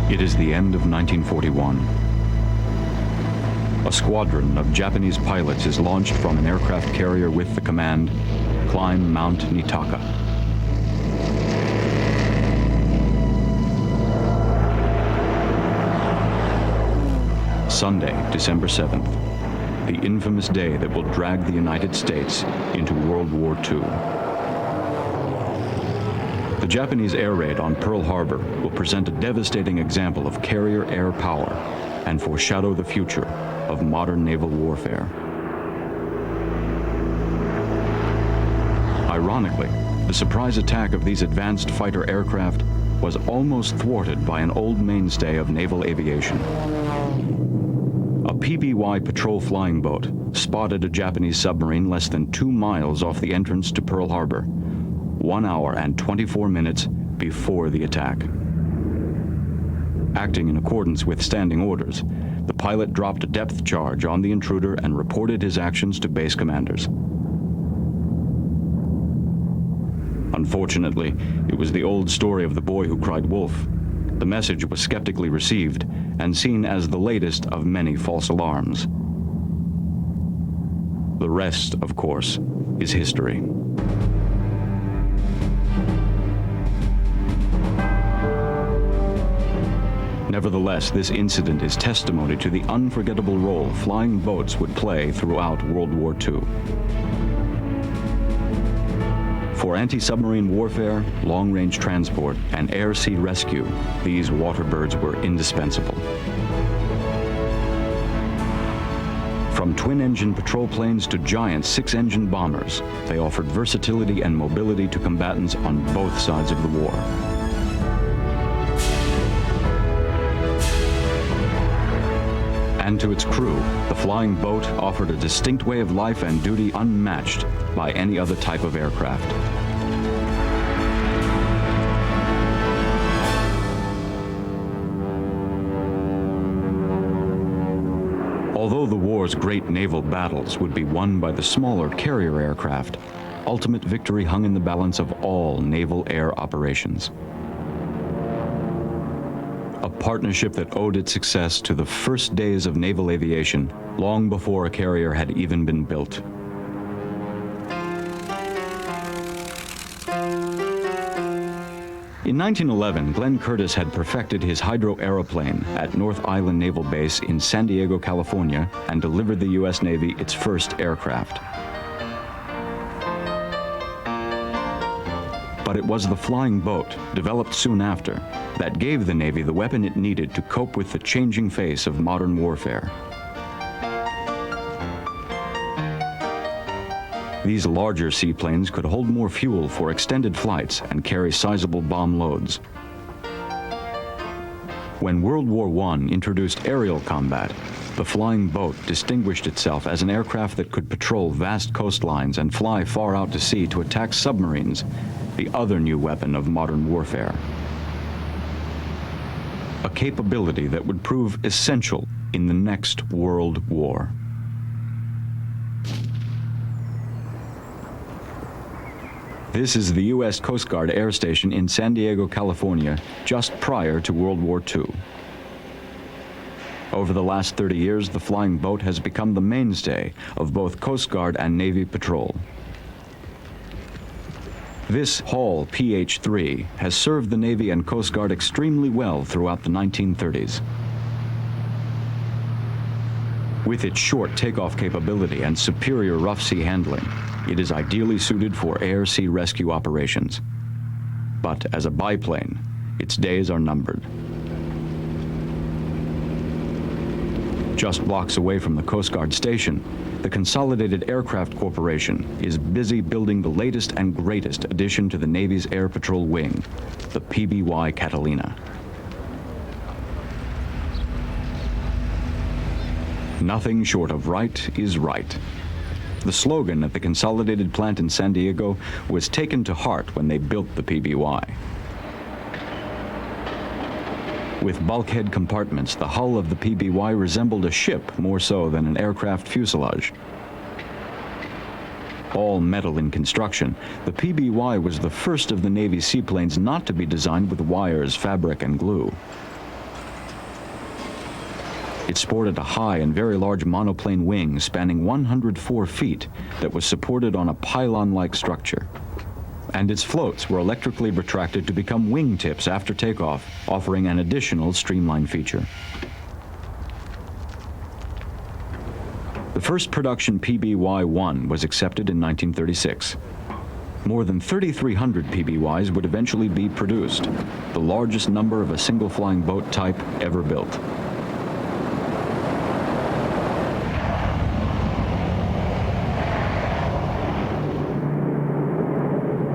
It is the end of 1941. A squadron of Japanese pilots is launched from an aircraft carrier with the command, "Climb Mount Nitaka." Sunday, December 7th, the infamous day that will drag the United States into World War II. The Japanese air raid on Pearl Harbor will present a devastating example of carrier air power and foreshadow the future of modern naval warfare. Ironically, the surprise attack of these advanced fighter aircraft was almost thwarted by an old mainstay of naval aviation. A PBY patrol flying boat spotted a Japanese submarine less than 2 miles off the entrance to Pearl Harbor, 1 hour and 24 minutes before the attack. Acting in accordance with standing orders, the pilot dropped a depth charge on the intruder and reported his actions to base commanders. Unfortunately, it was the old story of the boy who cried wolf. The message was skeptically received and seen as the latest of many false alarms. The rest, of course, is history. Nevertheless, this incident is testimony to the unforgettable role flying boats would play throughout World War II. For anti-submarine warfare, long-range transport, and air-sea rescue, these waterbirds were indispensable. From twin-engine patrol planes to giant 6-engine bombers, they offered versatility and mobility to combatants on both sides of the war. And to its crew, the flying boat offered a distinct way of life and duty unmatched by any other type of aircraft. Although the war's great naval battles would be won by the smaller carrier aircraft, ultimate victory hung in the balance of all naval air operations. A partnership that owed its success to the first days of naval aviation, long before a carrier had even been built. In 1911, Glenn Curtiss had perfected his hydroaeroplane at North Island Naval Base in San Diego, California, and delivered the U.S. Navy its first aircraft. But it was the flying boat, developed soon after, that gave the Navy the weapon it needed to cope with the changing face of modern warfare. These larger seaplanes could hold more fuel for extended flights and carry sizable bomb loads. When World War I introduced aerial combat, the flying boat distinguished itself as an aircraft that could patrol vast coastlines and fly far out to sea to attack submarines, the other new weapon of modern warfare. A capability that would prove essential in the next World War. This is the U.S. Coast Guard Air Station in San Diego, California, just prior to World War II. Over the last 30 years, the flying boat has become the mainstay of both Coast Guard and Navy patrol. This Hall PH-3 has served the Navy and Coast Guard extremely well throughout the 1930s. With its short takeoff capability and superior rough sea handling, it is ideally suited for air-sea rescue operations. But as a biplane, its days are numbered. Just blocks away from the Coast Guard station, the Consolidated Aircraft Corporation is busy building the latest and greatest addition to the Navy's Air Patrol Wing, the PBY Catalina. Nothing short of right is right. The slogan at the Consolidated plant in San Diego was taken to heart when they built the PBY. With bulkhead compartments, the hull of the PBY resembled a ship more so than an aircraft fuselage. All metal in construction, the PBY was the first of the Navy seaplanes not to be designed with wires, fabric, and glue. It sported a high and very large monoplane wing spanning 104 feet that was supported on a pylon-like structure. And its floats were electrically retracted to become wingtips after takeoff, offering an additional streamlined feature. The first production PBY-1 was accepted in 1936. More than 3,300 PBYs would eventually be produced, the largest number of a single flying boat type ever built.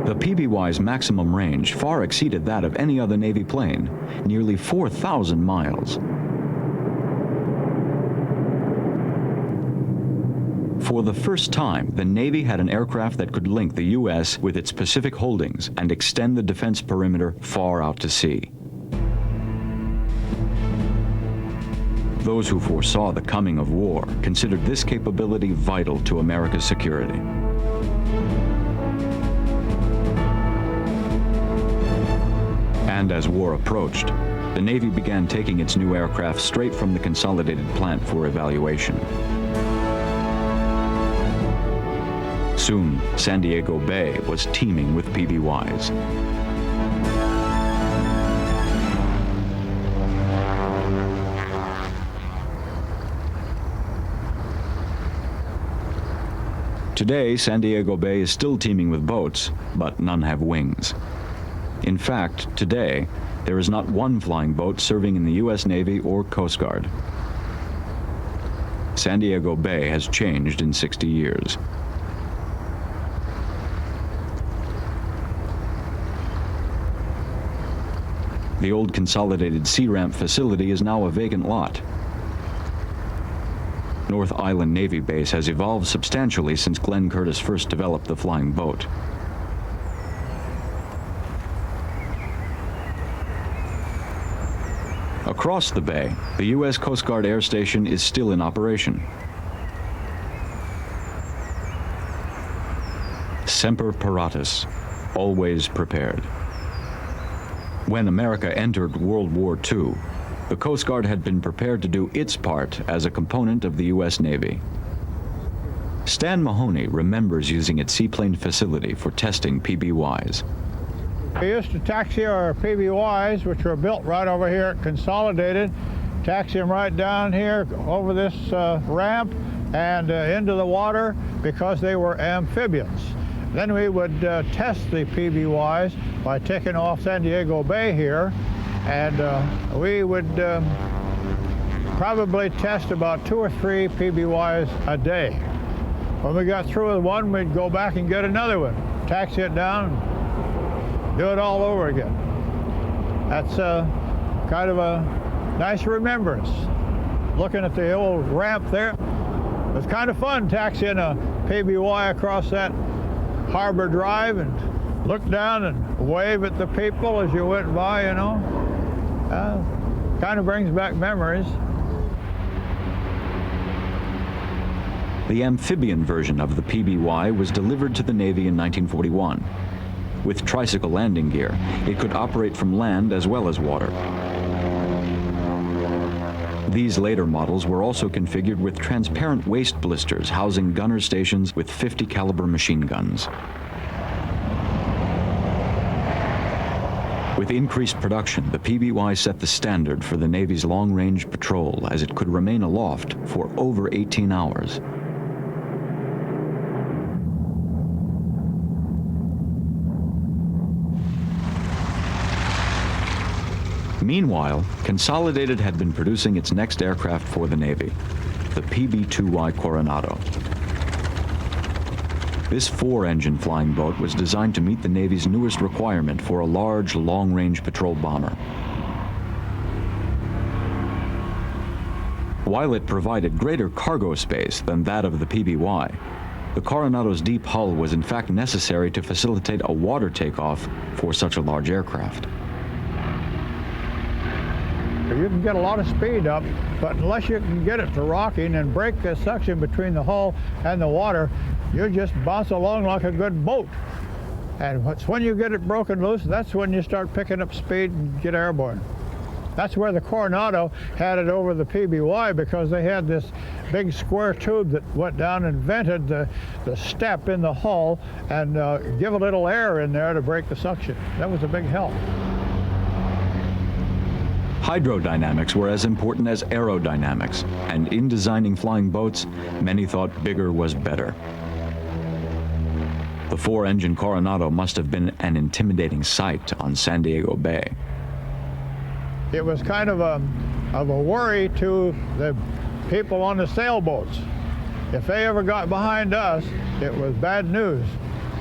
The PBY's maximum range far exceeded that of any other Navy plane, nearly 4,000 miles. For the first time, the Navy had an aircraft that could link the U.S. with its Pacific holdings and extend the defense perimeter far out to sea. Those who foresaw the coming of war considered this capability vital to America's security. And as war approached, the Navy began taking its new aircraft straight from the consolidated plant for evaluation. Soon, San Diego Bay was teeming with PBYs. Today, San Diego Bay is still teeming with boats, but none have wings. In fact, today, there is not one flying boat serving in the U.S. Navy or Coast Guard. San Diego Bay has changed in 60 years. The old consolidated sea ramp facility is now a vacant lot. North Island Navy Base has evolved substantially since Glenn Curtiss first developed the flying boat. Across the bay, the U.S. Coast Guard Air Station is still in operation. Semper Paratus, always prepared. When America entered World War II, the Coast Guard had been prepared to do its part as a component of the U.S. Navy. Stan Mahoney remembers using its seaplane facility for testing PBYs. We used to taxi our PBYs, which were built right over here at Consolidated, taxi them right down here over this ramp and into the water because they were amphibians. Then we would test the PBYs by taking off San Diego Bay here, and we would probably test about 2 or 3 PBYs a day. When we got through with one, we'd go back and get another one, taxi it down, and do it all over again. That's kind of a nice remembrance. Looking at the old ramp there, it was kind of fun taxiing a PBY across that Harbor Drive and look down and wave at the people as you went by, you know. Kind of brings back memories. The amphibian version of the PBY was delivered to the Navy in 1941. With tricycle landing gear, it could operate from land as well as water. These later models were also configured with transparent waist blisters housing gunner stations with .50 caliber machine guns. With increased production, the PBY set the standard for the Navy's long-range patrol as it could remain aloft for over 18 hours. Meanwhile, Consolidated had been producing its next aircraft for the Navy, the PB-2Y Coronado. This 4-engine flying boat was designed to meet the Navy's newest requirement for a large, long-range patrol bomber. While it provided greater cargo space than that of the PBY, the Coronado's deep hull was in fact necessary to facilitate a water takeoff for such a large aircraft. You can get a lot of speed up, but unless you can get it to rocking and break the suction between the hull and the water, you just bounce along like a good boat. And it's when you get it broken loose, that's when you start picking up speed and get airborne. That's where the Coronado had it over the PBY, because they had this big square tube that went down and vented the step in the hull and give a little air in there to break the suction. That was a big help. Hydrodynamics were as important as aerodynamics, and in designing flying boats, many thought bigger was better. The 4-engine Coronado must have been an intimidating sight on San Diego Bay. It was kind of a worry to the people on the sailboats. If they ever got behind us, it was bad news.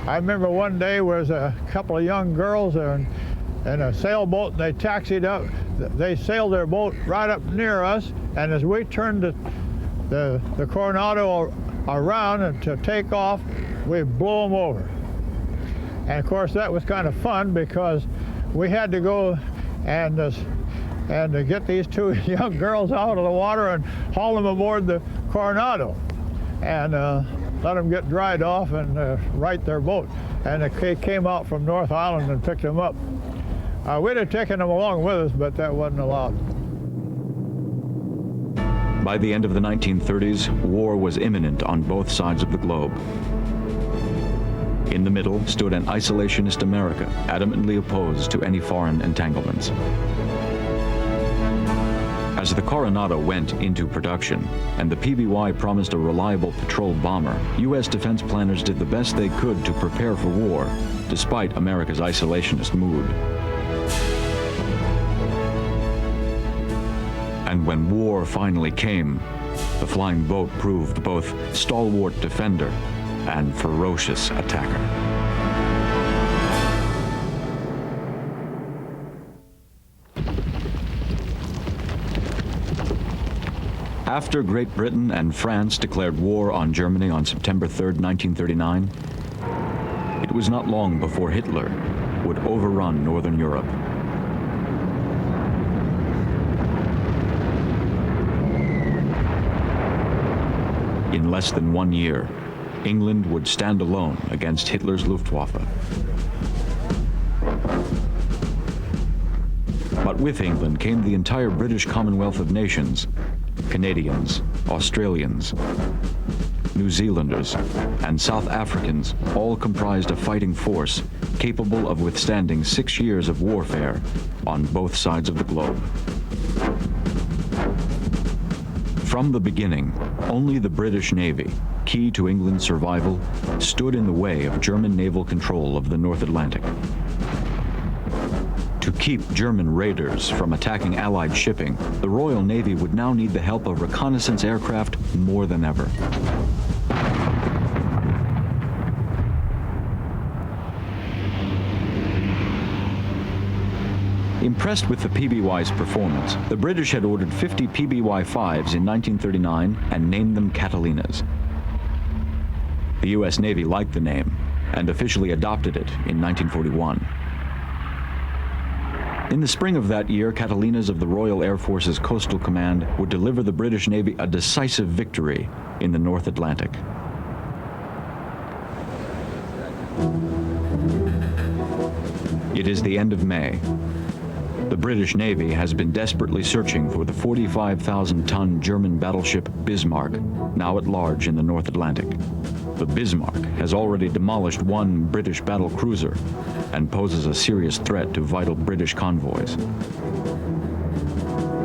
I remember one day was a couple of young girls in a sailboat, and they taxied up. They sailed their boat right up near us, and as we turned the Coronado around and to take off, we blew them over. And of course that was kind of fun, because we had to go and to get these two young girls out of the water and haul them aboard the Coronado and let them get dried off and right their boat. And they came out from North Island and picked them up. We'd have taken them along with us, but that wasn't allowed. By the end of the 1930s, war was imminent on both sides of the globe. In the middle stood an isolationist America, adamantly opposed to any foreign entanglements. As the Coronado went into production and the PBY promised a reliable patrol bomber, U.S. defense planners did the best they could to prepare for war, despite America's isolationist mood. And when war finally came, the flying boat proved both stalwart defender and ferocious attacker. After Great Britain and France declared war on Germany on September 3, 1939, it was not long before Hitler would overrun Northern Europe. In less than 1 year, England would stand alone against Hitler's Luftwaffe. But with England came the entire British Commonwealth of Nations: Canadians, Australians, New Zealanders, and South Africans, all comprised a fighting force capable of withstanding 6 years of warfare on both sides of the globe. From the beginning, only the British Navy, key to England's survival, stood in the way of German naval control of the North Atlantic. To keep German raiders from attacking Allied shipping, the Royal Navy would now need the help of reconnaissance aircraft more than ever. Impressed with the PBY's performance, the British had ordered 50 PBY-5s in 1939 and named them Catalinas. The U.S. Navy liked the name and officially adopted it in 1941. In the spring of that year, Catalinas of the Royal Air Force's Coastal Command would deliver the British Navy a decisive victory in the North Atlantic. It is the end of May. The British Navy has been desperately searching for the 45,000-ton German battleship Bismarck, now at large in the North Atlantic. The Bismarck has already demolished one British battle cruiser and poses a serious threat to vital British convoys.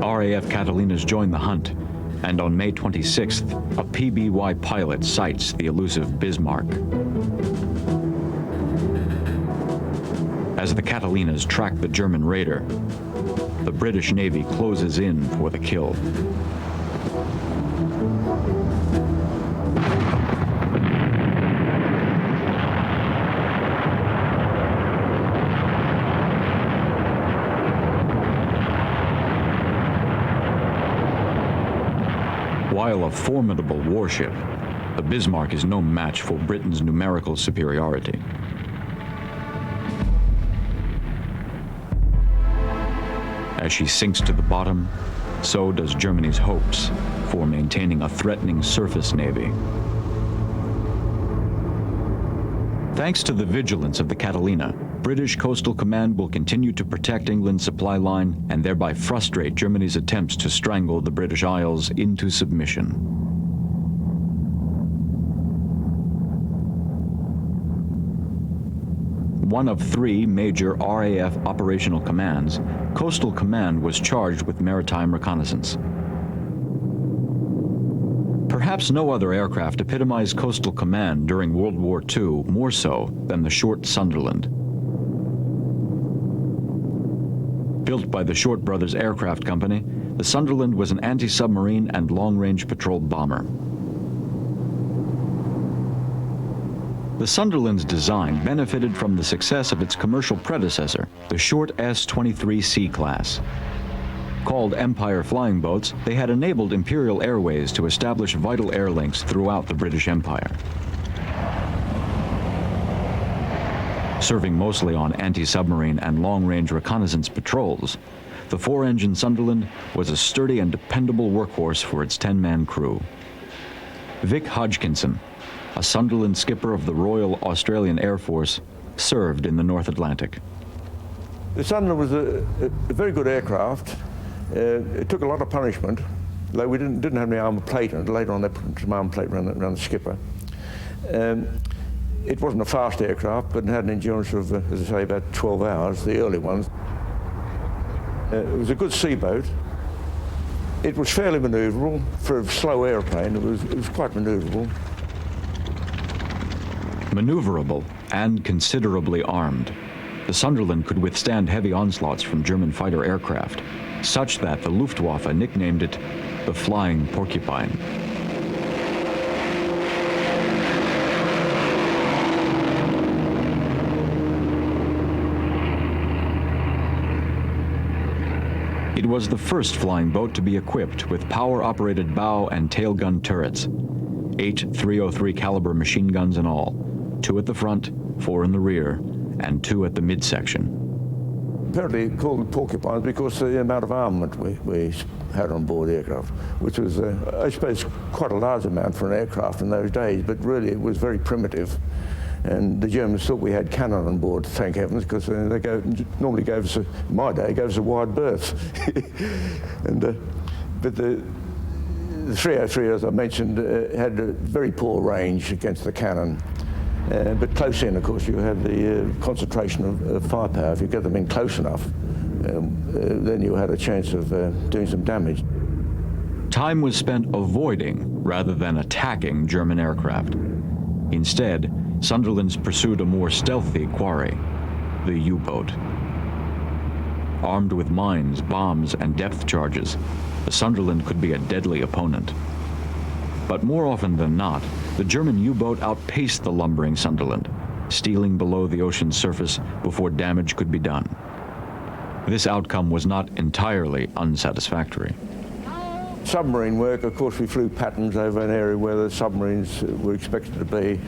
RAF Catalinas join the hunt, and on May 26th, a PBY pilot sights the elusive Bismarck. As the Catalinas track the German raider, the British Navy closes in for the kill. While a formidable warship, the Bismarck is no match for Britain's numerical superiority. As she sinks to the bottom, so does Germany's hopes for maintaining a threatening surface navy. Thanks to the vigilance of the Catalina, British Coastal Command will continue to protect England's supply line and thereby frustrate Germany's attempts to strangle the British Isles into submission. One of 3 major RAF operational commands, Coastal Command was charged with maritime reconnaissance. Perhaps no other aircraft epitomized Coastal Command during World War II more so than the Short Sunderland. Built by the Short Brothers Aircraft Company, the Sunderland was an anti-submarine and long-range patrol bomber. The Sunderland's design benefited from the success of its commercial predecessor, the Short S-23C class. Called Empire flying boats, they had enabled Imperial Airways to establish vital air links throughout the British Empire. Serving mostly on anti-submarine and long-range reconnaissance patrols, the 4-engine Sunderland was a sturdy and dependable workhorse for its 10-man crew. Vic Hodgkinson, a Sunderland skipper of the Royal Australian Air Force, served in the North Atlantic. The Sunderland was a very good aircraft. It took a lot of punishment, though we didn't have any armour plate on it. Later on they put some armour plate around the skipper. It wasn't a fast aircraft, but it had an endurance of, as I say, about 12 hours, the early ones. It was a good seaboat. It was fairly manoeuvrable. For a slow airplane, it was quite manoeuvrable. Maneuverable and considerably armed, the Sunderland could withstand heavy onslaughts from German fighter aircraft, such that the Luftwaffe nicknamed it the Flying Porcupine. It was the first flying boat to be equipped with power-operated bow and tail gun turrets, 8 .303 caliber machine guns in all, 2 at the front, 4 in the rear, and 2 at the midsection. Apparently called porcupines because of the amount of armament we had on board the aircraft, which was, I suppose, quite a large amount for an aircraft in those days, but really it was very primitive. And the Germans thought we had cannon on board, thank heavens, because they normally gave us, in my day, gave us a wide berth. But the 303, as I mentioned, had a very poor range against the cannon. But close in, of course, you have the concentration of firepower. If you get them in close enough, then you had a chance of doing some damage. Time was spent avoiding rather than attacking German aircraft. Instead, Sunderlands pursued a more stealthy quarry, the U-boat. Armed with mines, bombs, and depth charges, the Sunderland could be a deadly opponent. But more often than not, the German U-boat outpaced the lumbering Sunderland, stealing below the ocean's surface before damage could be done. This outcome was not entirely unsatisfactory. Submarine work, of course, we flew patterns over an area where the submarines were expected to be,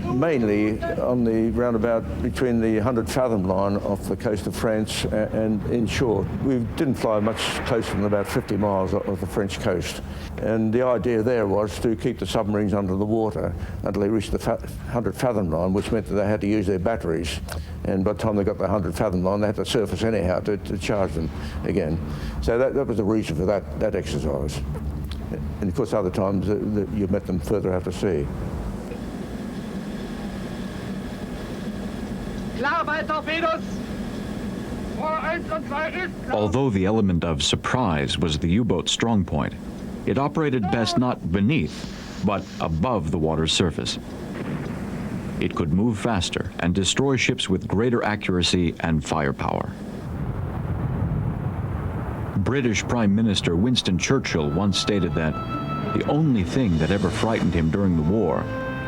mainly on the roundabout between the 100-fathom line off the coast of France and inshore. We didn't fly much closer than about 50 miles off the French coast. And the idea there was to keep the submarines under the water until they reached the 100-fathom line, which meant that they had to use their batteries. And by the time they got the 100-fathom line, they had to surface anyhow to charge them again. So that was the reason for that exercise. And of course, other times you met them further out to sea. Although the element of surprise was the U-boat's strong point, it operated best not beneath, but above the water's surface. It could move faster and destroy ships with greater accuracy and firepower. British Prime Minister Winston Churchill once stated that the only thing that ever frightened him during the war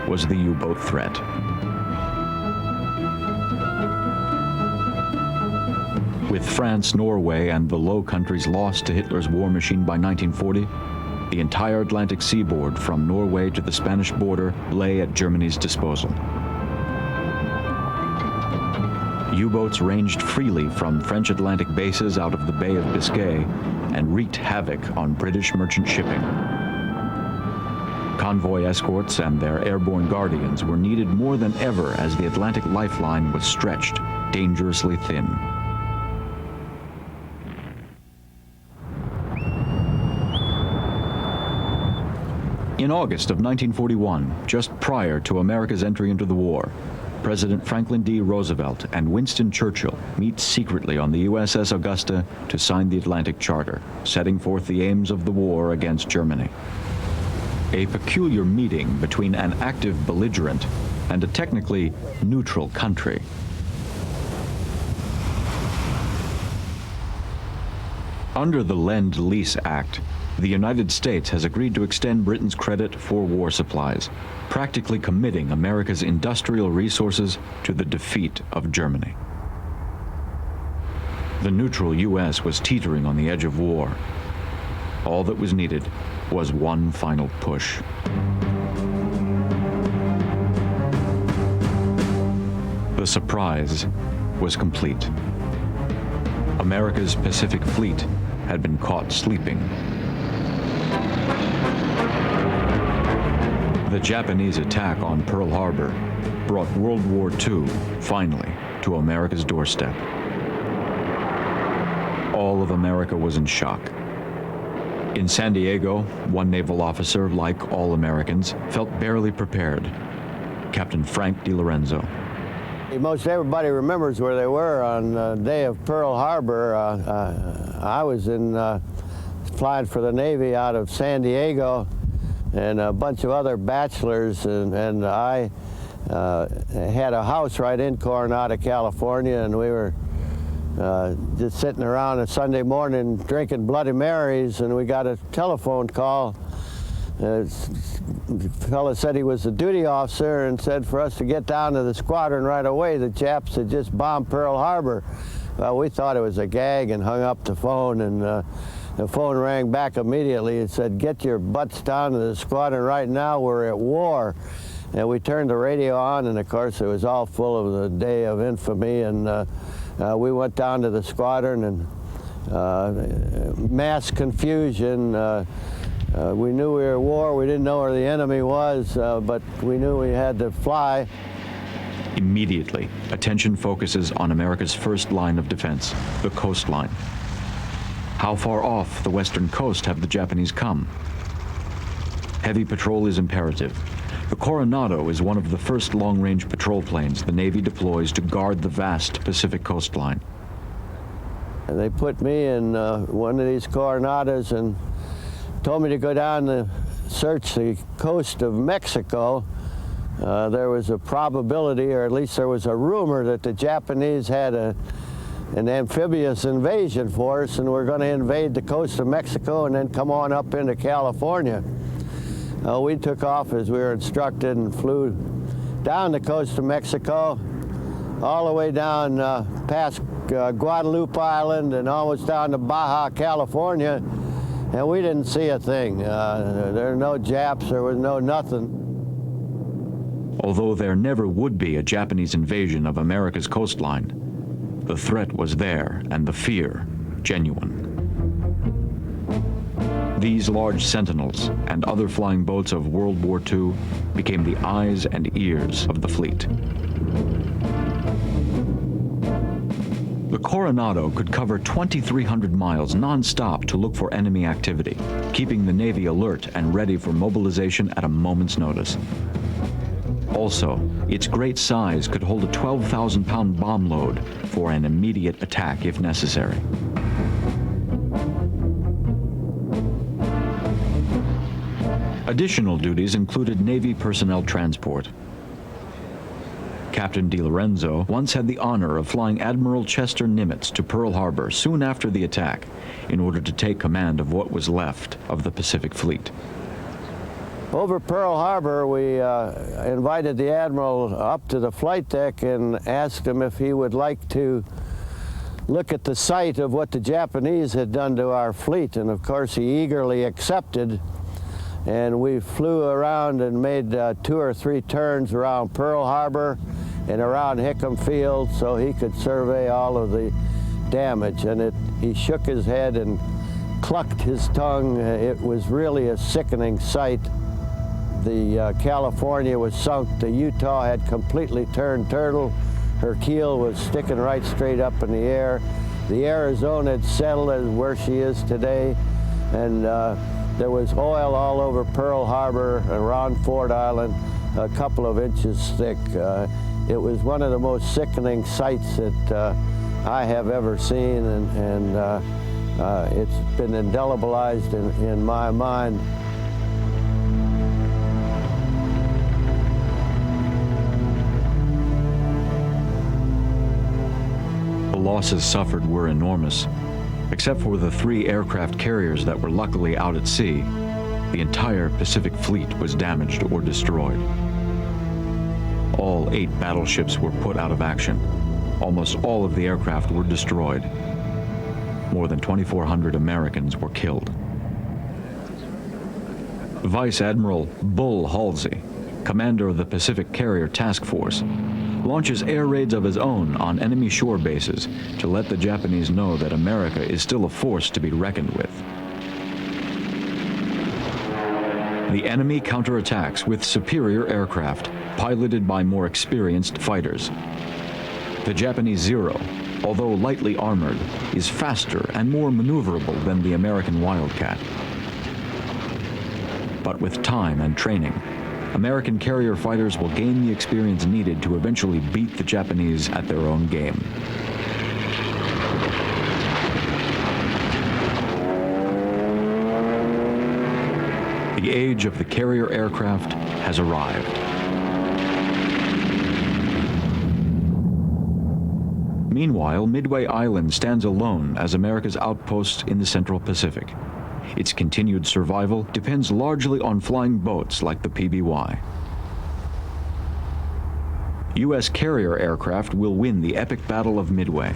was the U-boat threat. With France, Norway, and the Low Countries lost to Hitler's war machine by 1940, the entire Atlantic seaboard from Norway to the Spanish border lay at Germany's disposal. U-boats ranged freely from French Atlantic bases out of the Bay of Biscay and wreaked havoc on British merchant shipping. Convoy escorts and their airborne guardians were needed more than ever as the Atlantic lifeline was stretched dangerously thin. In August of 1941, just prior to America's entry into the war, President Franklin D. Roosevelt and Winston Churchill meet secretly on the USS Augusta to sign the Atlantic Charter, setting forth the aims of the war against Germany. A peculiar meeting between an active belligerent and a technically neutral country. Under the Lend-Lease Act, the United States has agreed to extend Britain's credit for war supplies, practically committing America's industrial resources to the defeat of Germany. The neutral U.S. was teetering on the edge of war. All that was needed was one final push. The surprise was complete. America's Pacific Fleet had been caught sleeping. The Japanese attack on Pearl Harbor brought World War II, finally, to America's doorstep. All of America was in shock. In San Diego, one naval officer, like all Americans, felt barely prepared. Captain Frank DiLorenzo. Most everybody remembers where they were on the day of Pearl Harbor. I was flying for the Navy out of San Diego, and a bunch of other bachelors, and I had a house right in Coronado, California, and we were just sitting around a Sunday morning drinking Bloody Marys, and we got a telephone call. The fellow said he was a duty officer and said for us to get down to the squadron right away. The Japs had just bombed Pearl Harbor. Well, we thought it was a gag and hung up the phone, and the phone rang back immediately. It said, "Get your butts down to the squadron right now, we're at war." And we turned the radio on, and of course it was all full of the day of infamy, and we went down to the squadron, and mass confusion. We knew we were at war. We didn't know where the enemy was, but we knew we had to fly. Immediately, attention focuses on America's first line of defense, the coastline. How far off the western coast have the Japanese come? Heavy patrol is imperative. The Coronado is one of the first long-range patrol planes the Navy deploys to guard the vast Pacific coastline. And they put me in one of these Coronados and told me to go down to search the coast of Mexico. There was a probability, or at least there was a rumor, that the Japanese had an amphibious invasion force and were going to invade the coast of Mexico and then come on up into California. We took off as we were instructed and flew down the coast of Mexico, all the way down past Guadalupe Island and almost down to Baja, California. And we didn't see a thing. There were no Japs, there was no nothing. Although there never would be a Japanese invasion of America's coastline, the threat was there and the fear genuine. These large Sentinels and other flying boats of World War II became the eyes and ears of the fleet. The Coronado could cover 2,300 miles non-stop to look for enemy activity, keeping the Navy alert and ready for mobilization at a moment's notice. Also, its great size could hold a 12,000-pound bomb load for an immediate attack if necessary. Additional duties included Navy personnel transport. Captain DiLorenzo once had the honor of flying Admiral Chester Nimitz to Pearl Harbor soon after the attack in order to take command of what was left of the Pacific Fleet. Over Pearl Harbor, we invited the Admiral up to the flight deck and asked him if he would like to look at the site of what the Japanese had done to our fleet, and of course he eagerly accepted. And we flew around and made 2 or 3 turns around Pearl Harbor and around Hickam Field so he could survey all of the damage. And he shook his head and clucked his tongue. It was really a sickening sight. The California was sunk. The Utah had completely turned turtle. Her keel was sticking right straight up in the air. The Arizona had settled as where she is today, and there was oil all over Pearl Harbor, around Ford Island, a couple of inches thick. It was one of the most sickening sights that I have ever seen, and it's been indelibleized in my mind. The losses suffered were enormous. Except for the 3 aircraft carriers that were luckily out at sea, the entire Pacific Fleet was damaged or destroyed. All 8 battleships were put out of action. Almost all of the aircraft were destroyed. More than 2,400 Americans were killed. Vice Admiral Bull Halsey, commander of the Pacific Carrier Task Force, launches air raids of his own on enemy shore bases to let the Japanese know that America is still a force to be reckoned with. The enemy counterattacks with superior aircraft, piloted by more experienced fighters. The Japanese Zero, although lightly armored, is faster and more maneuverable than the American Wildcat. But with time and training, American carrier fighters will gain the experience needed to eventually beat the Japanese at their own game. The age of the carrier aircraft has arrived. Meanwhile, Midway Island stands alone as America's outpost in the Central Pacific. Its continued survival depends largely on flying boats like the PBY. U.S. carrier aircraft will win the epic Battle of Midway.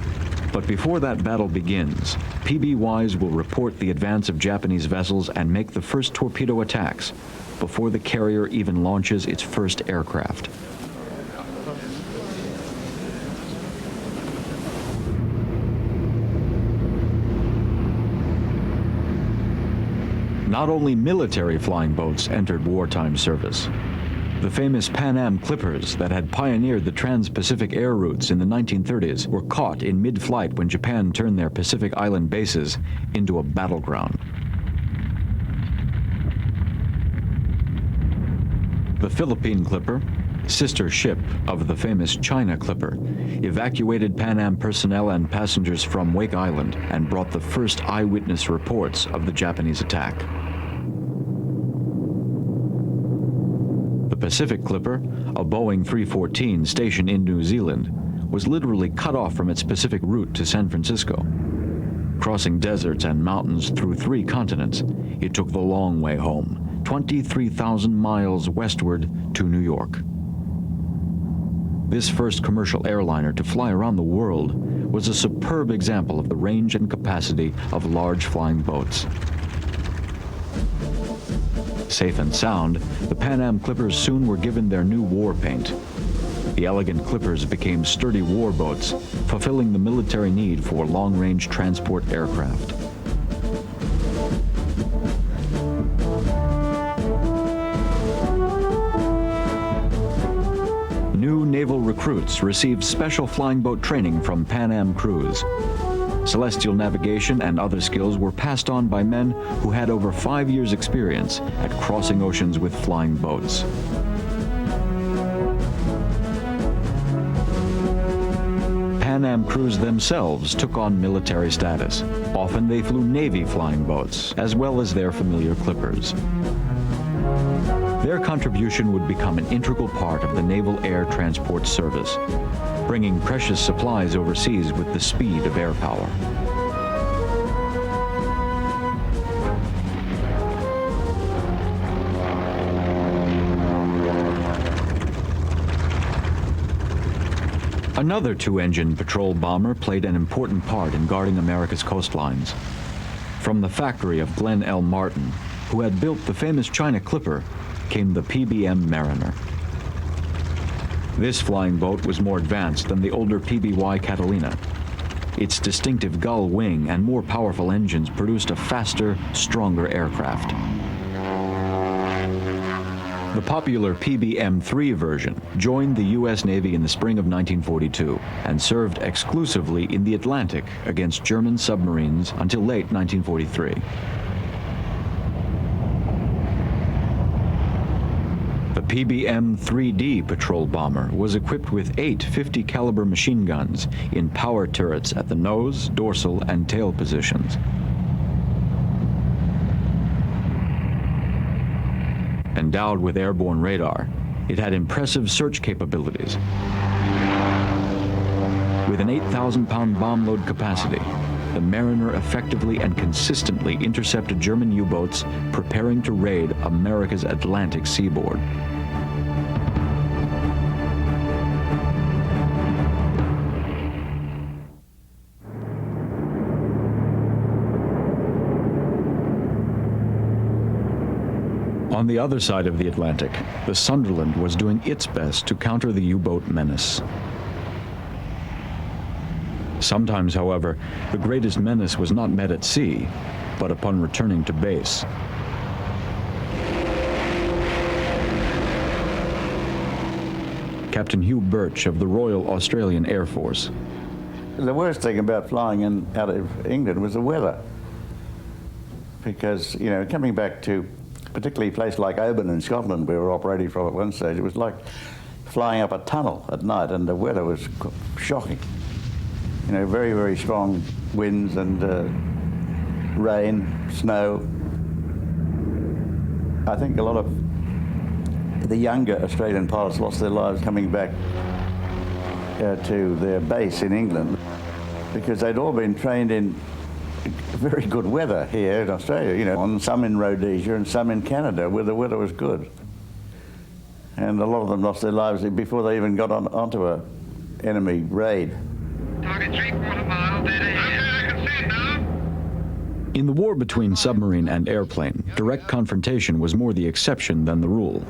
But before that battle begins, PBYs will report the advance of Japanese vessels and make the first torpedo attacks before the carrier even launches its first aircraft. Not only military flying boats entered wartime service. The famous Pan Am Clippers that had pioneered the trans-Pacific air routes in the 1930s were caught in mid-flight when Japan turned their Pacific Island bases into a battleground. The Philippine Clipper, sister ship of the famous China Clipper, evacuated Pan Am personnel and passengers from Wake Island and brought the first eyewitness reports of the Japanese attack. The Pacific Clipper, a Boeing 314 stationed in New Zealand, was literally cut off from its Pacific route to San Francisco. Crossing deserts and mountains through 3 continents, it took the long way home, 23,000 miles westward to New York. This first commercial airliner to fly around the world was a superb example of the range and capacity of large flying boats. Safe and sound, the Pan Am Clippers soon were given their new war paint. The elegant Clippers became sturdy war boats, fulfilling the military need for long-range transport aircraft. New naval recruits received special flying boat training from Pan Am crews. Celestial navigation and other skills were passed on by men who had over 5 years' experience at crossing oceans with flying boats. Pan Am crews themselves took on military status. Often they flew Navy flying boats, as well as their familiar Clippers. Their contribution would become an integral part of the Naval Air Transport Service, bringing precious supplies overseas with the speed of air power. Another 2-engine patrol bomber played an important part in guarding America's coastlines. From the factory of Glenn L. Martin, who had built the famous China Clipper, came the PBM Mariner. This flying boat was more advanced than the older PBY Catalina. Its distinctive gull wing and more powerful engines produced a faster, stronger aircraft. The popular PBM-3 version joined the U.S. Navy in the spring of 1942 and served exclusively in the Atlantic against German submarines until late 1943. The PBM-3D patrol bomber was equipped with 8 50 caliber machine guns in power turrets at the nose, dorsal, and tail positions. Endowed with airborne radar, it had impressive search capabilities. With an 8,000-pound bomb load capacity, the Mariner effectively and consistently intercepted German U-boats preparing to raid America's Atlantic seaboard. On the other side of the Atlantic, the Sunderland was doing its best to counter the U-boat menace. Sometimes, however, the greatest menace was not met at sea, but upon returning to base. Captain Hugh Birch of the Royal Australian Air Force. The worst thing about flying out of England was the weather. Because, you know, coming back to particularly a place like Oban in Scotland, we were operating from at one stage, it was like flying up a tunnel at night, and the weather was shocking. You know, very, very strong winds and rain, snow. I think a lot of the younger Australian pilots lost their lives coming back to their base in England because they'd all been trained in very good weather here in Australia, you know, and some in Rhodesia and some in Canada where the weather was good. And a lot of them lost their lives before they even got onto a enemy raid. Target 3/4 mile, dead ahead. Okay, I can see it now. In the war between submarine and airplane, direct confrontation was more the exception than the rule.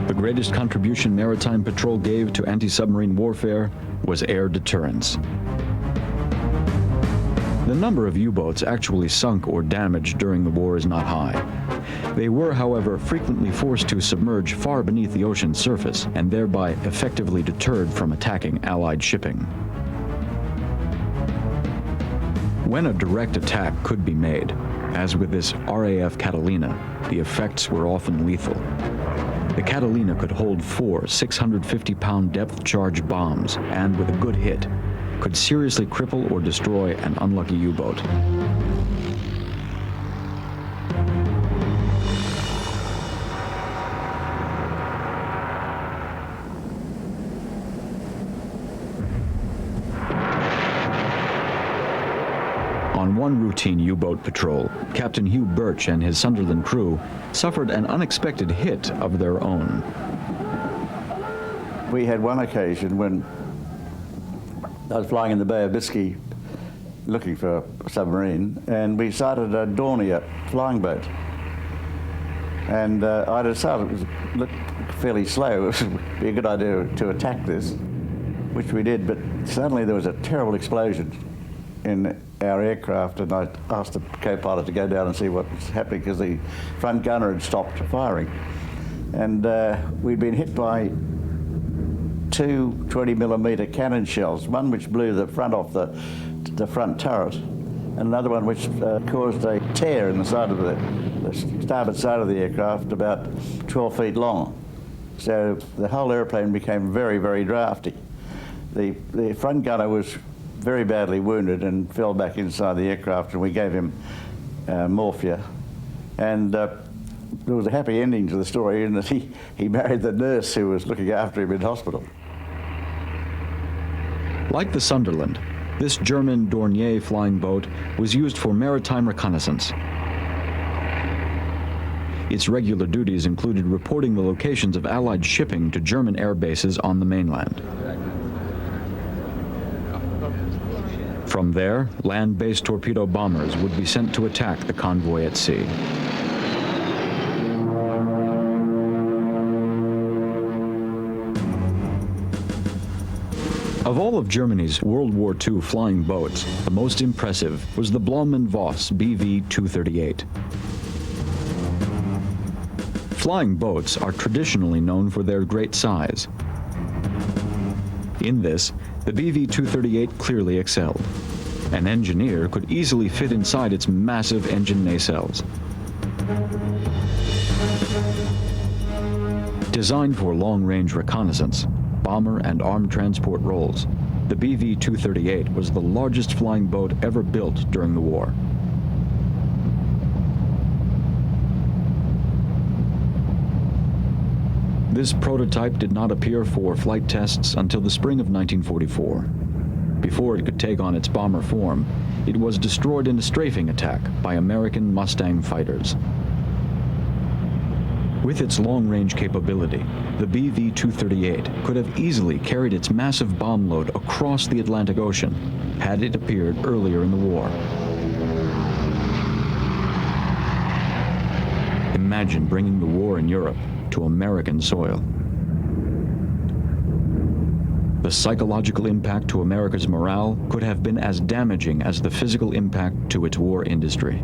The greatest contribution maritime patrol gave to anti-submarine warfare was air deterrence. The number of U-boats actually sunk or damaged during the war is not high. They were, however, frequently forced to submerge far beneath the ocean's surface and thereby effectively deterred from attacking Allied shipping. When a direct attack could be made, as with this RAF Catalina, the effects were often lethal. The Catalina could hold 4 650-pound depth-charge bombs and, with a good hit, could seriously cripple or destroy an unlucky U-boat. On one routine U-boat patrol, Captain Hugh Birch and his Sunderland crew suffered an unexpected hit of their own. We had one occasion when I was flying in the Bay of Biscay looking for a submarine, and we sighted a Dornier flying boat. And I decided it looked fairly slow. It would be a good idea to attack this, which we did, but suddenly there was a terrible explosion in our aircraft, and I asked the co-pilot to go down and see what was happening because the front gunner had stopped firing. And we'd been hit by 2 20mm cannon shells, one which blew the front off the front turret, and another one which caused a tear in the side of the starboard side of the aircraft about 12 feet long. So the whole airplane became very, very drafty. The front gunner was very badly wounded and fell back inside the aircraft, and we gave him morphia. And there was a happy ending to the story in that he married the nurse who was looking after him in hospital. Like the Sunderland, this German Dornier flying boat was used for maritime reconnaissance. Its regular duties included reporting the locations of Allied shipping to German air bases on the mainland. From there, land-based torpedo bombers would be sent to attack the convoy at sea. Of all of Germany's World War II flying boats, the most impressive was the Blohmen Voss BV-238. Flying boats are traditionally known for their great size. In this, the BV-238 clearly excelled. An engineer could easily fit inside its massive engine nacelles. Designed for long-range reconnaissance, bomber and armed transport roles, the BV-238 was the largest flying boat ever built during the war. This prototype did not appear for flight tests until the spring of 1944. Before it could take on its bomber form, it was destroyed in a strafing attack by American Mustang fighters. With its long-range capability, the BV-238 could have easily carried its massive bomb load across the Atlantic Ocean had it appeared earlier in the war. Imagine bringing the war in Europe to American soil. The psychological impact to America's morale could have been as damaging as the physical impact to its war industry.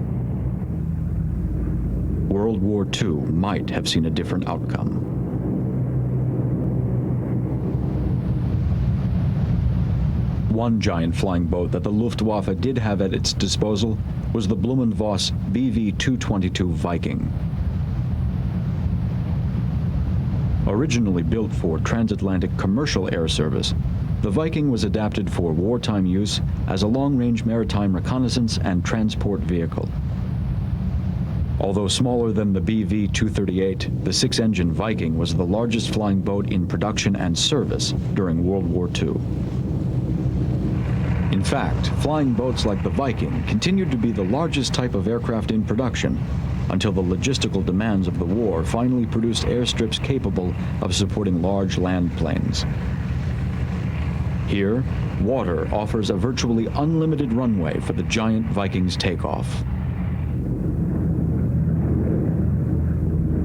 World War II might have seen a different outcome. One giant flying boat that the Luftwaffe did have at its disposal was the Blumenvoss BV-222 Viking. Originally built for transatlantic commercial air service, the Viking was adapted for wartime use as a long-range maritime reconnaissance and transport vehicle. Although smaller than the BV-238, the six-engine Viking was the largest flying boat in production and service during World War II. In fact, flying boats like the Viking continued to be the largest type of aircraft in production until the logistical demands of the war finally produced airstrips capable of supporting large land planes. Here, water offers a virtually unlimited runway for the giant Viking's takeoff.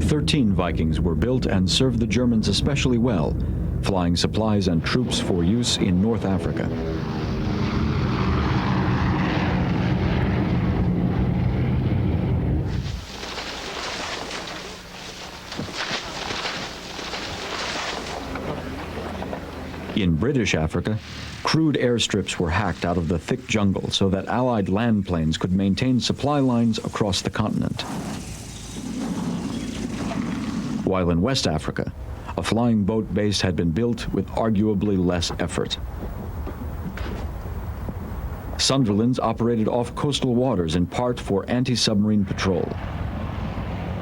13 Vikings were built and served the Germans especially well, flying supplies and troops for use in North Africa. In British Africa, crude airstrips were hacked out of the thick jungle so that Allied land planes could maintain supply lines across the continent. While in West Africa, a flying boat base had been built with arguably less effort. Sunderlands operated off coastal waters in part for anti-submarine patrol.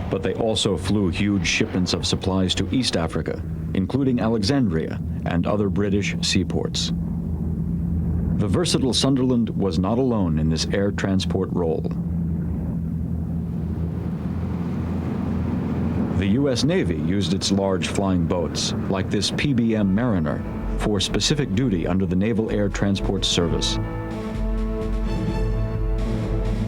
But they also flew huge shipments of supplies to East Africa, including Alexandria and other British seaports. The versatile Sunderland was not alone in this air transport role. The U.S. Navy used its large flying boats, like this PBM Mariner, for specific duty under the Naval Air Transport Service.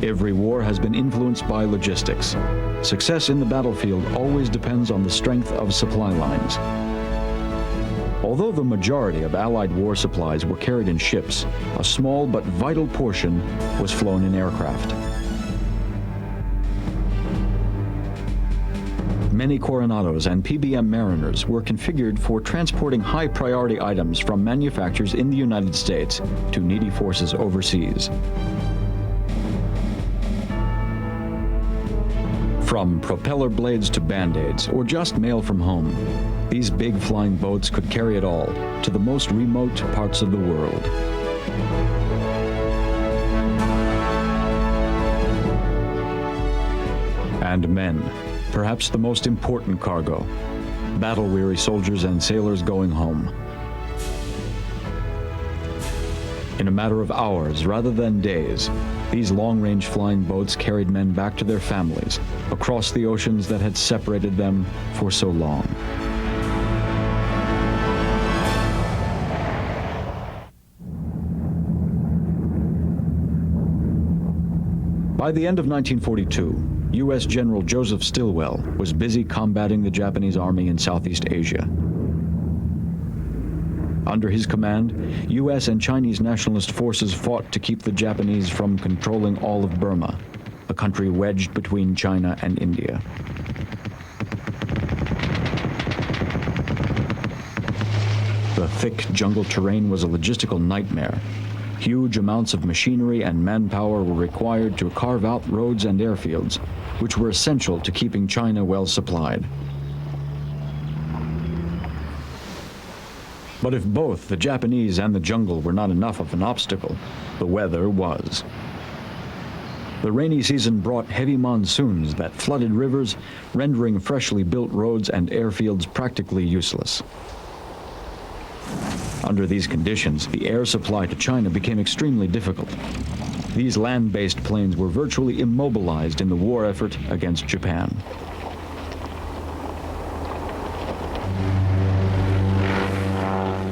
Every war has been influenced by logistics. Success in the battlefield always depends on the strength of supply lines. Although the majority of Allied war supplies were carried in ships, a small but vital portion was flown in aircraft. Many Coronados and PBM Mariners were configured for transporting high-priority items from manufacturers in the United States to needy forces overseas. From propeller blades to Band-Aids, or just mail from home, these big flying boats could carry it all to the most remote parts of the world. And men, perhaps the most important cargo, battle-weary soldiers and sailors going home. In a matter of hours rather than days, these long-range flying boats carried men back to their families across the oceans that had separated them for so long. By the end of 1942, U.S. General Joseph Stilwell was busy combating the Japanese army in Southeast Asia. Under his command, U.S. and Chinese nationalist forces fought to keep the Japanese from controlling all of Burma, a country wedged between China and India. The thick jungle terrain was a logistical nightmare. Huge amounts of machinery and manpower were required to carve out roads and airfields, which were essential to keeping China well supplied. But if both the Japanese and the jungle were not enough of an obstacle, the weather was. The rainy season brought heavy monsoons that flooded rivers, rendering freshly built roads and airfields practically useless. Under these conditions, the air supply to China became extremely difficult. These land-based planes were virtually immobilized in the war effort against Japan.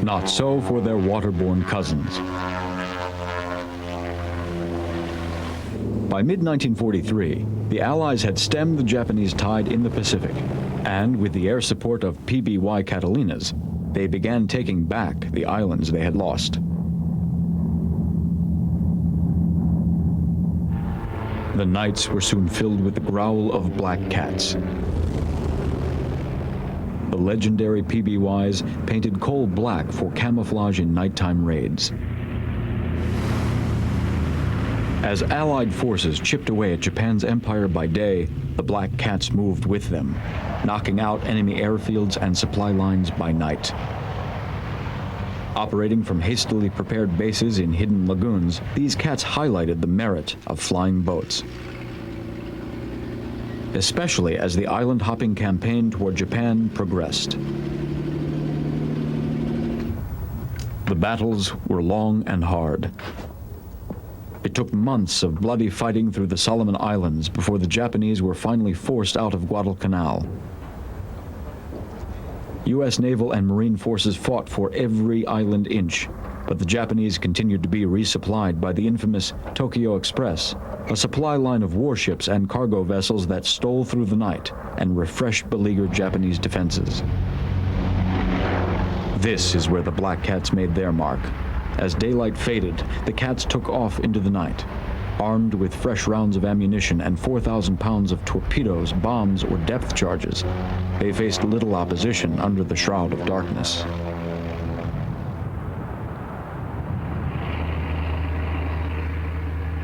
Not so for their waterborne cousins. By mid-1943, the Allies had stemmed the Japanese tide in the Pacific, and with the air support of PBY Catalinas, they began taking back the islands they had lost. The nights were soon filled with the growl of black cats. The legendary PBYs painted coal black for camouflage in nighttime raids. As Allied forces chipped away at Japan's empire by day, the black cats moved with them, knocking out enemy airfields and supply lines by night. Operating from hastily prepared bases in hidden lagoons, these cats highlighted the merit of flying boats. Especially as the island-hopping campaign toward Japan progressed. The battles were long and hard. It took months of bloody fighting through the Solomon Islands before the Japanese were finally forced out of Guadalcanal. U.S. naval and marine forces fought for every island inch, but the Japanese continued to be resupplied by the infamous Tokyo Express, a supply line of warships and cargo vessels that stole through the night and refreshed beleaguered Japanese defenses. This is where the black cats made their mark. As daylight faded, the cats took off into the night. Armed with fresh rounds of ammunition and 4,000 pounds of torpedoes, bombs, or depth charges, they faced little opposition under the shroud of darkness.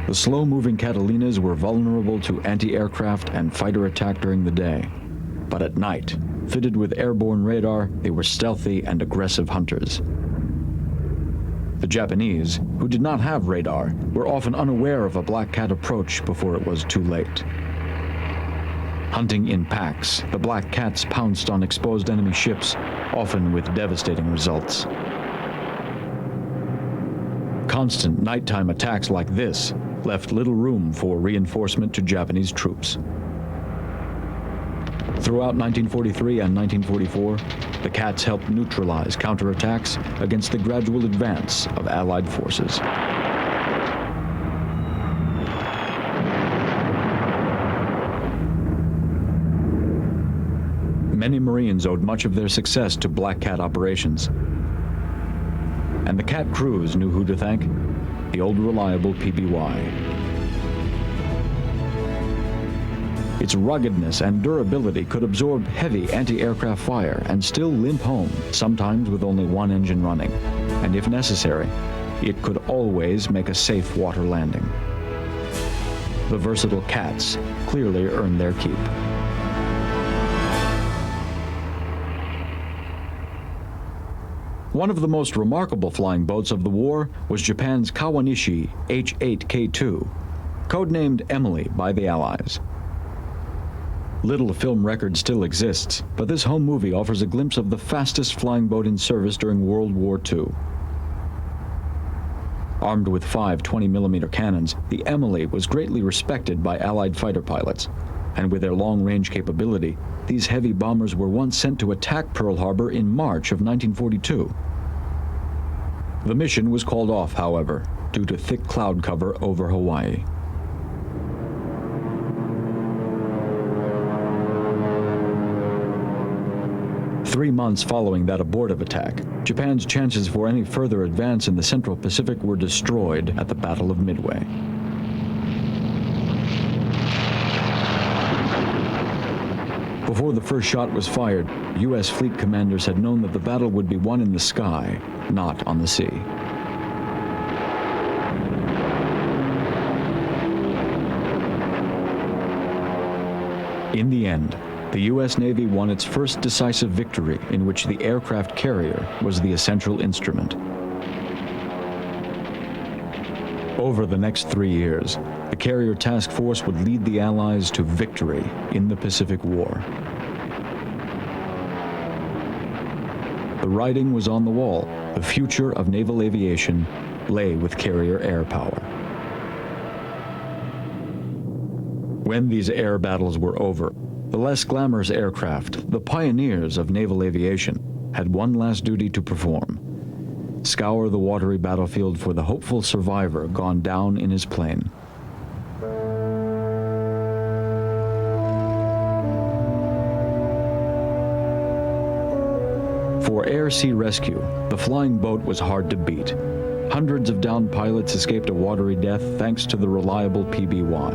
The slow-moving Catalinas were vulnerable to anti-aircraft and fighter attack during the day. But at night, fitted with airborne radar, they were stealthy and aggressive hunters. The Japanese, who did not have radar, were often unaware of a black cat approach before it was too late. Hunting in packs, the black cats pounced on exposed enemy ships, often with devastating results. Constant nighttime attacks like this left little room for reinforcement to Japanese troops. Throughout 1943 and 1944, the cats helped neutralize counterattacks against the gradual advance of Allied forces. Many Marines owed much of their success to black cat operations. And the cat crews knew who to thank: the old reliable PBY. Its ruggedness and durability could absorb heavy anti-aircraft fire and still limp home, sometimes with only one engine running. And if necessary, it could always make a safe water landing. The versatile cats clearly earned their keep. One of the most remarkable flying boats of the war was Japan's Kawanishi H-8K2, codenamed Emily by the Allies. Little film record still exists, but this home movie offers a glimpse of the fastest flying boat in service during World War II. Armed with 5 20mm cannons, the Emily was greatly respected by Allied fighter pilots, and with their long-range capability, these heavy bombers were once sent to attack Pearl Harbor in March of 1942. The mission was called off, however, due to thick cloud cover over Hawaii. Three months following that abortive attack, Japan's chances for any further advance in the Central Pacific were destroyed at the Battle of Midway. Before the first shot was fired, U.S. fleet commanders had known that the battle would be won in the sky, not on the sea. In the end, the U.S. Navy won its first decisive victory in which the aircraft carrier was the essential instrument. Over the next 3 years, the Carrier Task Force would lead the Allies to victory in the Pacific War. The writing was on the wall. The future of naval aviation lay with carrier air power. When these air battles were over, the less glamorous aircraft, the pioneers of naval aviation, had one last duty to perform: scour the watery battlefield for the hopeful survivor gone down in his plane. For air-sea rescue, the flying boat was hard to beat. Hundreds of downed pilots escaped a watery death thanks to the reliable PBY.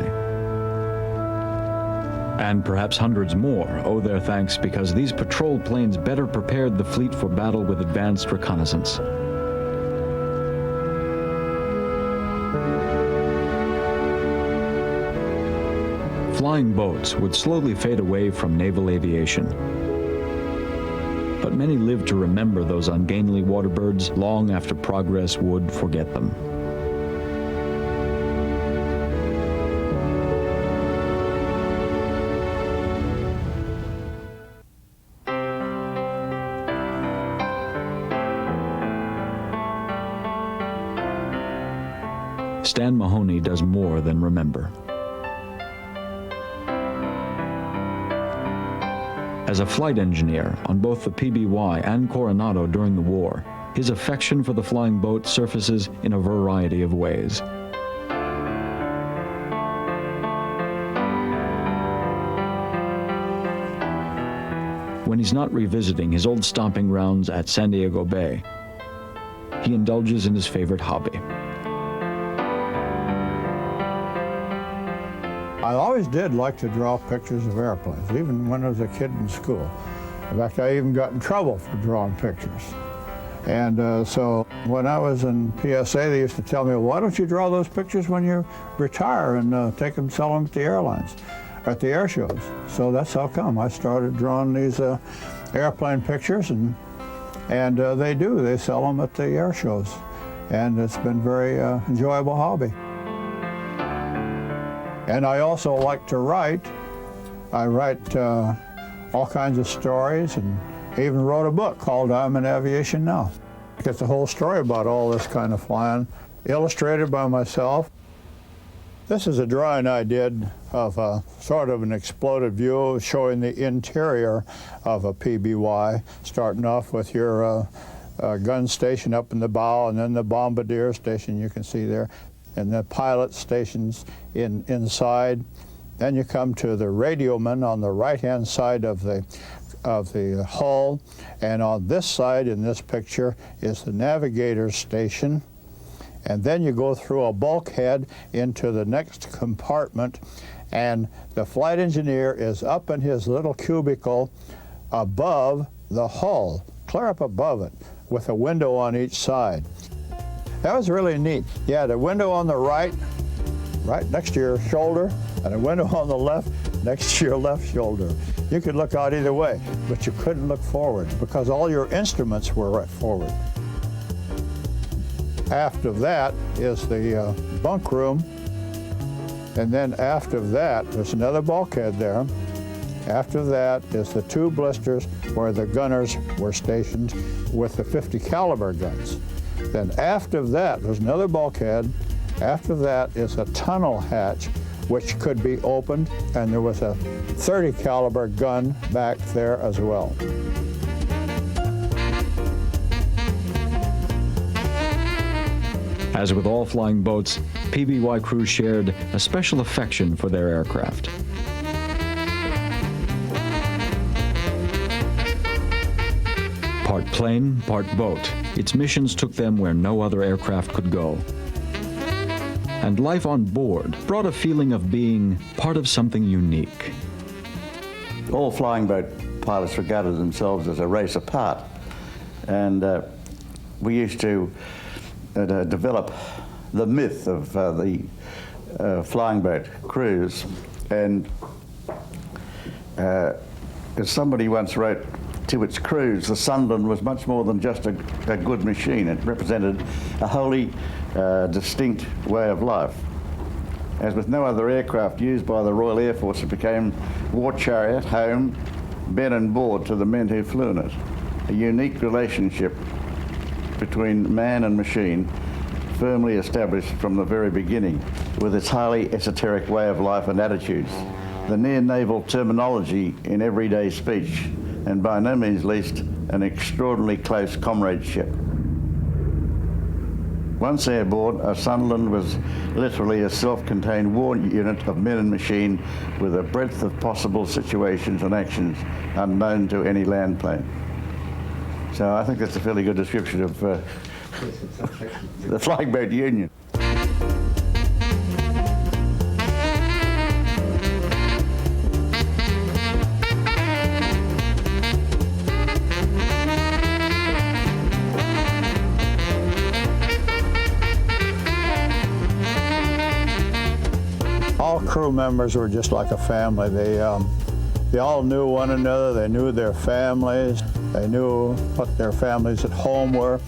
And perhaps hundreds more owe their thanks because these patrol planes better prepared the fleet for battle with advanced reconnaissance. Flying boats would slowly fade away from naval aviation. But many lived to remember those ungainly waterbirds long after progress would forget them. Stan Mahoney does more than remember. As a flight engineer on both the PBY and Coronado during the war, his affection for the flying boat surfaces in a variety of ways. When he's not revisiting his old stomping grounds at San Diego Bay, he indulges in his favorite hobby. I always did like to draw pictures of airplanes, even when I was a kid in school. In fact, I even got in trouble for drawing pictures. And so when I was in PSA, they used to tell me, why don't you draw those pictures when you retire and take them, sell them at the airlines, at the air shows. So that's how come I started drawing these airplane pictures, and they sell them at the air shows. And it's been a very enjoyable hobby. And I also like to write. I write all kinds of stories, and even wrote a book called I'm in Aviation Now. It's the whole story about all this kind of flying, illustrated by myself. This is a drawing I did of sort of an exploded view showing the interior of a PBY, starting off with your gun station up in the bow, and then the bombardier station you can see there, and the pilot stations inside. Then you come to the radioman on the right-hand side of the hull, and on this side in this picture is the navigator's station. And then you go through a bulkhead into the next compartment, and the flight engineer is up in his little cubicle above the hull, clear up above it, with a window on each side. That was really neat. Yeah, the window on the right next to your shoulder, and a window on the left next to your left shoulder. You could look out either way, but you couldn't look forward because all your instruments were right forward. Aft of that is the bunk room, and then aft of that, there's another bulkhead there. After that is the two blisters where the gunners were stationed with the .50 caliber guns. Then aft of that, there's another bulkhead. After that is a tunnel hatch, which could be opened, and there was a .30 caliber gun back there as well. As with all flying boats, PBY crews shared a special affection for their aircraft. Part plane, part boat, its missions took them where no other aircraft could go. And life on board brought a feeling of being part of something unique. all flying boat pilots regarded themselves as a race apart. And we used to develop the myth of the flying boat crews. And as somebody once wrote to its crews, the Sunderland was much more than just a good machine. It represented a wholly distinct way of life. As with no other aircraft used by the Royal Air Force, it became war chariot, home, bed and board to the men who flew in it. A unique relationship between man and machine, firmly established from the very beginning, with its highly esoteric way of life and attitudes, the near-naval terminology in everyday speech, and by no means least, an extraordinarily close comradeship. Once airborne, a Sunderland was literally a self-contained war unit of men and machine with a breadth of possible situations and actions unknown to any land plane. So I think that's a fairly good description of the Flying Boat Union. All crew members were just like a family. They all knew one another. They knew their families. They knew what their families at home were.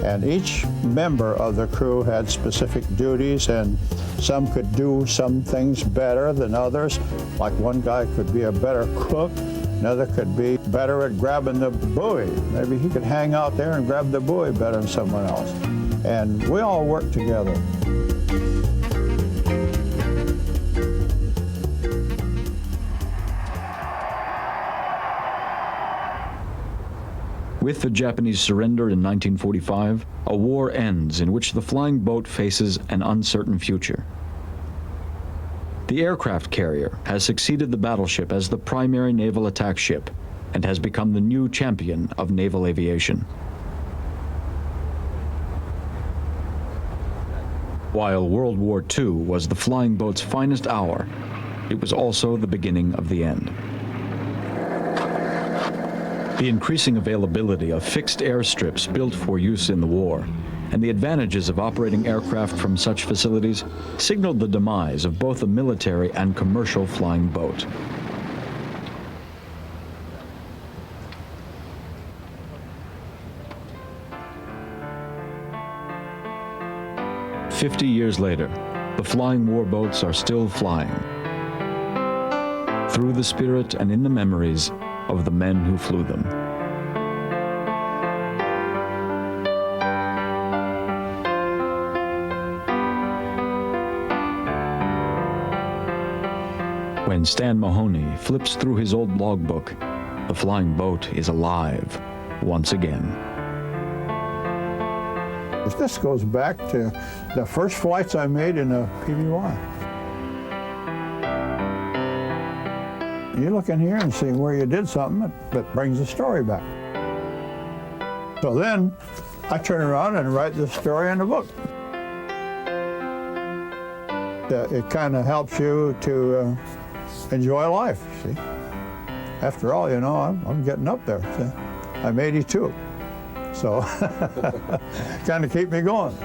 And each member of the crew had specific duties, and some could do some things better than others. Like one guy could be a better cook, another could be better at grabbing the buoy. Maybe he could hang out there and grab the buoy better than someone else. And we all worked together. With the Japanese surrender in 1945, a war ends in which the flying boat faces an uncertain future. The aircraft carrier has succeeded the battleship as the primary naval attack ship and has become the new champion of naval aviation. While World War II was the flying boat's finest hour, it was also the beginning of the end. The increasing availability of fixed airstrips built for use in the war and the advantages of operating aircraft from such facilities signaled the demise of both the military and commercial flying boat. "50 years later, the flying war boats are still flying, through the spirit and in the memories of the men who flew them." When Stan Mahoney flips through his old logbook, the flying boat is alive once again. This goes back to the first flights I made in a PBY. You look in here and see where you did something that brings the story back. So then I turn around and write this story in the book. It kind of helps you to enjoy life, see. After all, you know, I'm getting up there. See? I'm 82, so kind of keep me going.